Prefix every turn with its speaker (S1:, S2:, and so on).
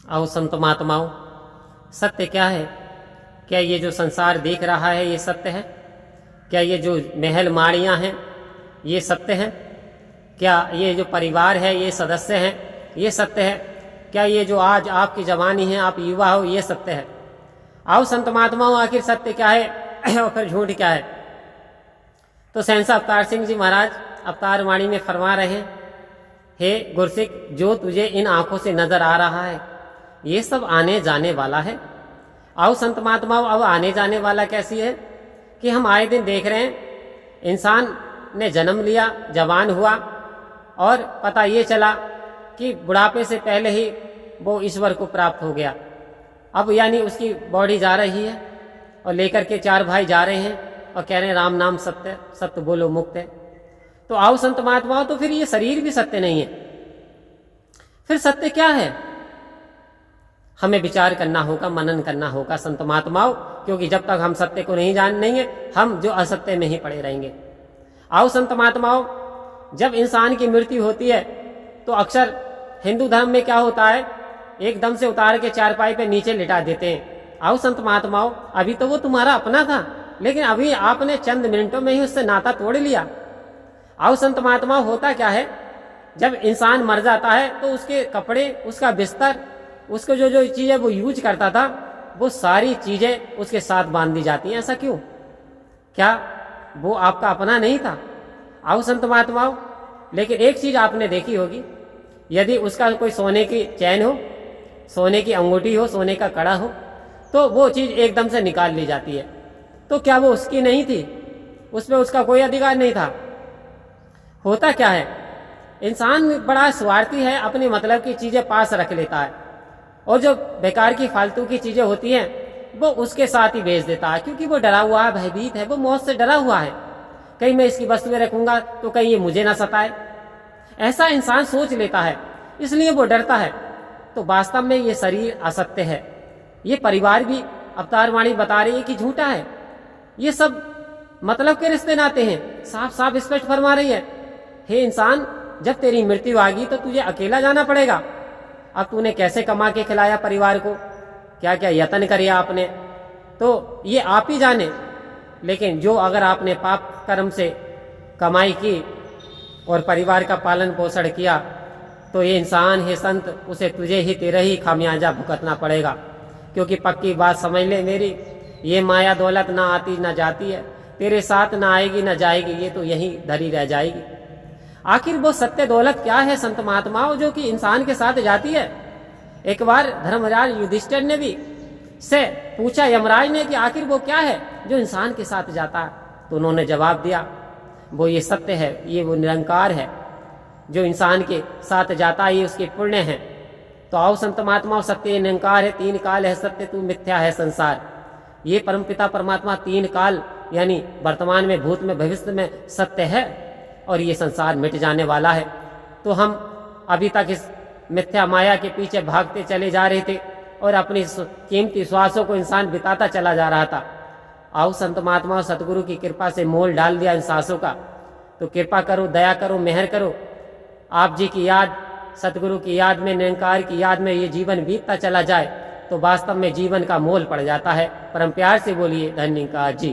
S1: आओ संत महात्माओं, सत्य क्या है? क्या ये जो संसार देख रहा है ये सत्य है? क्या ये जो महल माड़ियाँ हैं ये सत्य है? क्या ये जो परिवार है ये सदस्य हैं ये सत्य है? क्या ये जो आज आपकी जवानी है, आप युवा हो, ये सत्य है? आओ संत महात्माओं, आखिर सत्य क्या है और फिर झूठ क्या है? तो सहंसा अवतार सिंह जी महाराज अवतार वाणी में फरमा रहे हैं, हे गुरसिख, जो तुझे इन आंखों से नजर आ रहा है ये सब आने जाने वाला है। आओ संत महात्माओं, अब आने जाने वाला कैसी है कि हम आए दिन देख रहे हैं, इंसान ने जन्म लिया, जवान हुआ और पता ये चला कि बुढ़ापे से पहले ही वो ईश्वर को प्राप्त हो गया। अब यानी उसकी बॉडी जा रही है और लेकर के 4 भाई जा रहे हैं और कह रहे हैं राम नाम सत्य, सत्य बोलो मुक्त है। तो आओ संत महात्माओं, तो फिर ये शरीर भी सत्य नहीं है, फिर सत्य क्या है? हमें विचार करना होगा, मनन करना होगा संत महात्माओं, क्योंकि जब तक हम सत्य को नहीं जान लेंगे हम जो असत्य में ही पड़े रहेंगे। आओ संत महात्माओं, जब इंसान की मृत्यु होती है तो अक्सर हिंदू धर्म में क्या होता है, एकदम से उतार के चारपाई पे नीचे लिटा देते हैं। आओ संत महात्माओं, अभी तो वो तुम्हारा अपना था, लेकिन अभी आपने चंद मिनटों में ही उससे नाता तोड़ लिया। आओ संत महात्माओं, होता क्या है, जब इंसान मर जाता है तो उसके कपड़े, उसका बिस्तर, उसको जो जो चीजें वो यूज करता था वो सारी चीजें उसके साथ बांध दी जाती हैं। ऐसा क्यों? क्या वो आपका अपना नहीं था? आओ संत महात्माओं, लेकिन एक चीज आपने देखी होगी, यदि उसका कोई सोने की चैन हो, सोने की अंगूठी हो, सोने का कड़ा हो, तो वो चीज एकदम से निकाल ली जाती है। तो क्या वो उसकी नहीं थी? उसमें उसका कोई अधिकार नहीं था? होता क्या है, इंसान बड़ा स्वार्थी है, अपने मतलब की चीजें पास रख लेता है और जो बेकार की फालतू की चीजें होती हैं वो उसके साथ ही भेज देता है, क्योंकि वो डरा हुआ है, भयभीत है, वो मौत से डरा हुआ है। कहीं मैं इसकी वस्तुएं रखूंगा तो कहीं ये मुझे ना सताए, ऐसा इंसान सोच लेता है, इसलिए वो डरता है। तो वास्तव में ये शरीर असत्य है, ये परिवार भी अवतार वाणी बता रही है कि झूठा है। ये सब मतलब के रिश्ते नाते हैं, साफ साफ स्पष्ट फरमा रही है, हे इंसान, जब तेरी मृत्यु आ गई तो तुझे अकेला जाना पड़ेगा। अब तूने कैसे कमा के खिलाया परिवार को, क्या क्या यत्न किया आपने, तो ये आप ही जाने। लेकिन जो अगर आपने पाप कर्म से कमाई की और परिवार का पालन पोषण किया तो ये इंसान है संत, उसे तुझे ही तेरे ही खामियाजा भुगतना पड़ेगा। क्योंकि पक्की बात समझ ले मेरी, ये माया दौलत ना आती ना जाती है, तेरे साथ ना आएगी ना जाएगी, ये तो यहीं धरी रह जाएगी। आखिर वो सत्य दौलत क्या है संत महात्माओं, जो कि इंसान के साथ जाती है? एक बार धर्मराज युधिष्ठिर ने भी से पूछा यमराज ने कि आखिर वो क्या है जो इंसान के साथ जाता है? तो उन्होंने जवाब दिया, वो ये सत्य है, ये वो निरंकार है जो इंसान के साथ जाता है, ये उसके पुण्य है। तो आओ संत महात्माओं, सत्य निरंकार है, 3 काल है सत्य, तू मिथ्या है संसार। ये परमपिता परमात्मा 3 काल यानी वर्तमान में, भूत में, भविष्य में सत्य है और ये संसार मिट जाने वाला है। तो हम अभी तक इस मिथ्या माया के पीछे भागते चले जा रहे थे और अपनी कीमती श्वासों को इंसान बिताता चला जा रहा था। आओ संत महात्मा, सतगुरु की कृपा से मोल डाल दिया इन सांसों का, तो कृपा करो, दया करो, मेहर करो, आप जी की याद, सतगुरु की याद में, निरंकार की याद में ये जीवन बीतता चला जाए तो वास्तव में जीवन का मोल पड़ जाता है। परम प्यार से बोलिए धन्यकार जी।